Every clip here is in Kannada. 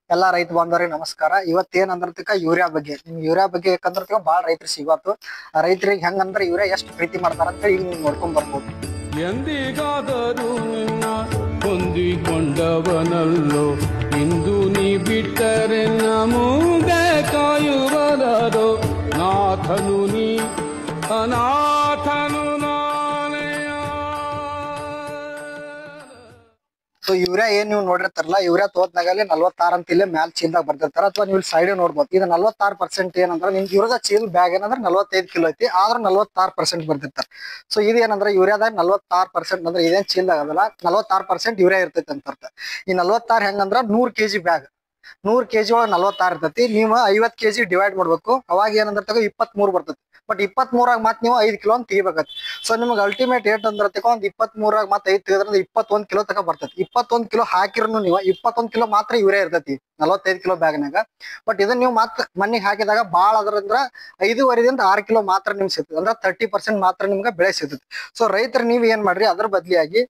ಎಲ್ಲಾ ರೈತ ಬಾಂಧವರಿಗೆ ನಮಸ್ಕಾರ. ಇವತ್ತೇನಂದ್ರತಿಕ ಯೂರಿಯಾ ಬಗ್ಗೆ ಯೂರಿಯಾ ಬಗ್ಗೆ ಯಾಕಂದ್ರತಿಕ ಬಾಳ ರೈತರು ಸಿಗತ್ತು. ರೈತರಿಗೆ ಹೆಂಗಂದ್ರ ಯೂರಿಯಾ ಎಷ್ಟು ಪ್ರೀತಿ ಮಾಡ್ತಾರ ಅಂತ ಹೇಳಿ ನೀವು ನೋಡ್ಕೊಂಡ್ ಬರ್ಬೋದು. ಎಂದಿಗಾದರೂ ನಿನ್ನ ಹೊಂದಿಕೊಂಡವನಲ್ಲೋ, ಇಂದು ನೀ ಬಿಟ್ಟರೆ ನಮೂಗೆ ಕಾಯುವರರೋ. ನಾಥನು ನೀ ಅನಾಥನು ನಾನೆಯ. ಸೊ ಯೂರಿಯಾ ಏನ್ ನೀವು ನೋಡಿರ್ತಾರಲ್ಲ, ಯೂರಿಯಾ ತೋತ್ನಾಗಲ್ಲಿ 46 ಅಂತ ಇಲ್ಲೇ ಮ್ಯಾಲ್ ಚೀಲದಾಗ ಬರ್ದಿರ್ತಾರ, ಅಥವಾ ನೀವು ಸೈಡ್ ನೋಡ್ಬೋದು. ಇದು 46% ಏನಂದ್ರ ನಿಮ್ಗೆ ಯೂರಿಯಾದ ಚೀಲ ಬ್ಯಾಗ್ ಏನಂದ್ರೆ 45 ಕಿಲೋ ಐತಿ, ಆದ್ರ 46% ಬರ್ದಿರ್ತಾರೆ. ಸೊ ಇದು ಏನಂದ್ರೆ ಯೂರಿಯಾದಾಗ 46% ಅಂದ್ರೆ ಇದೇನ್ ಚೀಲದಾಗ ಅದಲ್ಲ, 46% ಯೂರಿಯಾ ಇರ್ತೈತಿ ಅಂತ ಅರ್ಥ. ಈ 46 ಹೆಂಗಂದ್ರ 100 kg ಬ್ಯಾಗ್, 100 kg ಒಳಗೆ 46 ಇರ್ತೈತಿ. ನೀವು 50 kg ಡಿವೈಡ್ ಮಾಡ್ಬೇಕು, ಅವಾಗ ಏನಂದ್ರ 23 ಬರ್ತೈತಿ. ಬಟ್ 23 ಮತ್ ನೀವು 5 ಕಿಲೋ ಅಂತ ತೆಗಿಬೇಕತಿ. ಸೊ ನಿಮ್ಗೆ ಅಲ್ಟಿಮೇಟ್ ಏಟ್ ಅಂದ್ರೆ ಒಂದ್ 23 ಮತ್ 5 ತೆಗೆದ್ರೆ 21 ಕಿಲೋ ತಕ ಬರ್ತೈತಿ. 21 ಕಿಲೋ ಹಾಕಿರ್ನು ನೀವು 21 ಕಿಲೋ ಮಾತ್ರ ಯೂರಿಯಾ ಇರ್ತೈತಿ 45 ಕಿಲೋ ಬ್ಯಾಗ್ನಾಗ. ಬಟ್ ಇದನ್ನ ನೀವು ಮತ್ ಮಣ್ಣಿಗೆ ಹಾಕಿದಾಗ ಬಾಳ ಅದ್ರಂದ್ರ 5.5 ರಿಂದ 6 ಕಿಲೋ ಮಾತ್ರ ನಿಮ್ಗೆ ಸಿಗ್ತದೆ, ಅಂದ್ರೆ 30% ಮಾತ್ರ ನಿಮ್ಗೆ ಬೆಳೆ ಸಿಗ್ತೈತಿ. ಸೊ ರೈತರು ನೀವ್ ಏನ್ ಮಾಡ್ರಿ, ಅದ್ರ ಬದ್ಲಿಯಾಗಿ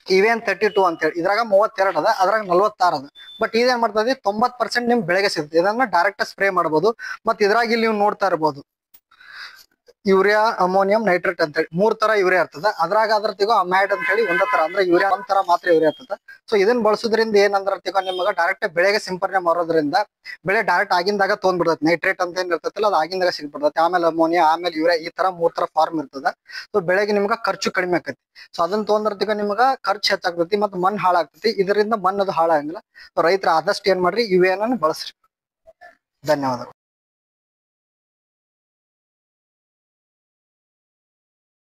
ಇವೇನ್ 32 ಅಂತ ಹೇಳಿ ಇದ್ರಾಗ 32 ಅದ, ಅದ್ರಾಗ 46 ಅದ. ಬಟ್ ಇದೇನ್ ಮಾಡ್ತದೆ 90% ನಿಮ್ ಬೆಳೆಗೆ ಸಿಗ್ತದೆ. ಇದನ್ನ ಡೈರೆಕ್ಟ್ ಸ್ಪ್ರೇ ಮಾಡ್ಬೋದು. ಮತ್ ಇದ್ರಾಗ ಇಲ್ಲಿ ನೀವು ನೋಡ್ತಾ ಇರ್ಬೋದು ಯೂರಿಯಾ, ಅಮೋನಿಯಂ ನೈಟ್ರೇಟ್ ಅಂತ ಹೇಳಿ 3 ತರ ಯೂರಿಯಾ ಇರ್ತದ. ಅದ್ರಾಗ ಅದ್ರತಿಗೋ ಅಮೈಡ್ ಅಂತ ಹೇಳಿ ಒಂದ ತರ, ಅಂದ್ರೆ ಯೂರಿಯಾ ಒಂದ್ ತರ ಮಾತ್ರ ಯೂರಿಯಾ ಇರ್ತದ. ಸೊ ಇದನ್ನ ಬಳಸೋದ್ರಿಂದ ಏನಂದ್ರತಿಗೋ ನಿಮ್ಗೆ ಡೈರೆಕ್ಟ್ ಬೆಳೆಗೆ ಸಿಂಪರಣೆ ಮಾಡೋದ್ರಿಂದ ಬೆಳೆ ಡೈರೆಕ್ಟ್ ಆಗಿಂದಾಗ ತೊಗೊಂಡ್ಬಿಡ್ತೈತಿ. ನೈಟ್ರೇಟ್ ಅಂತ ಏನ್ ಇರ್ತೈತಿಲ್ಲ ಅದು ಆಗಿಂದಾಗ ಸಿಗ್ಬಿಡ್ತೈತಿ. ಆಮೇಲೆ ಅಮೋನಿಯಾ, ಆಮೇಲೆ ಯೂರಿಯಾ, ಈ ತರ 3 ತರ ಫಾರ್ಮ್ ಇರ್ತದ. ಸೊ ಬೆಳೆಗೆ ನಿಮ್ಗೆ ಖರ್ಚು ಕಡಿಮೆ ಆಕತಿ. ಸೊ ಅದನ್ನ ತೊಗೊಂಡ್ರತಿಗ ನಿಮ್ಗೆ ಖರ್ಚು ಹೆಚ್ಚಾಗ್ತೈತಿ, ಮತ್ತೆ ಮಣ್ಣು ಹಾಳಾಗ್ತೈತಿ. ಇದರಿಂದ ಮಣ್ಣದು ಹಾಳಾಗಂಗಿಲ್ಲ. ಸೊ ರೈತರ ಆದಷ್ಟು ಏನ್ ಮಾಡ್ರಿ, ಇವೇನನ್ನು ಬಳಸ್ರಿ. ಧನ್ಯವಾದಗಳು.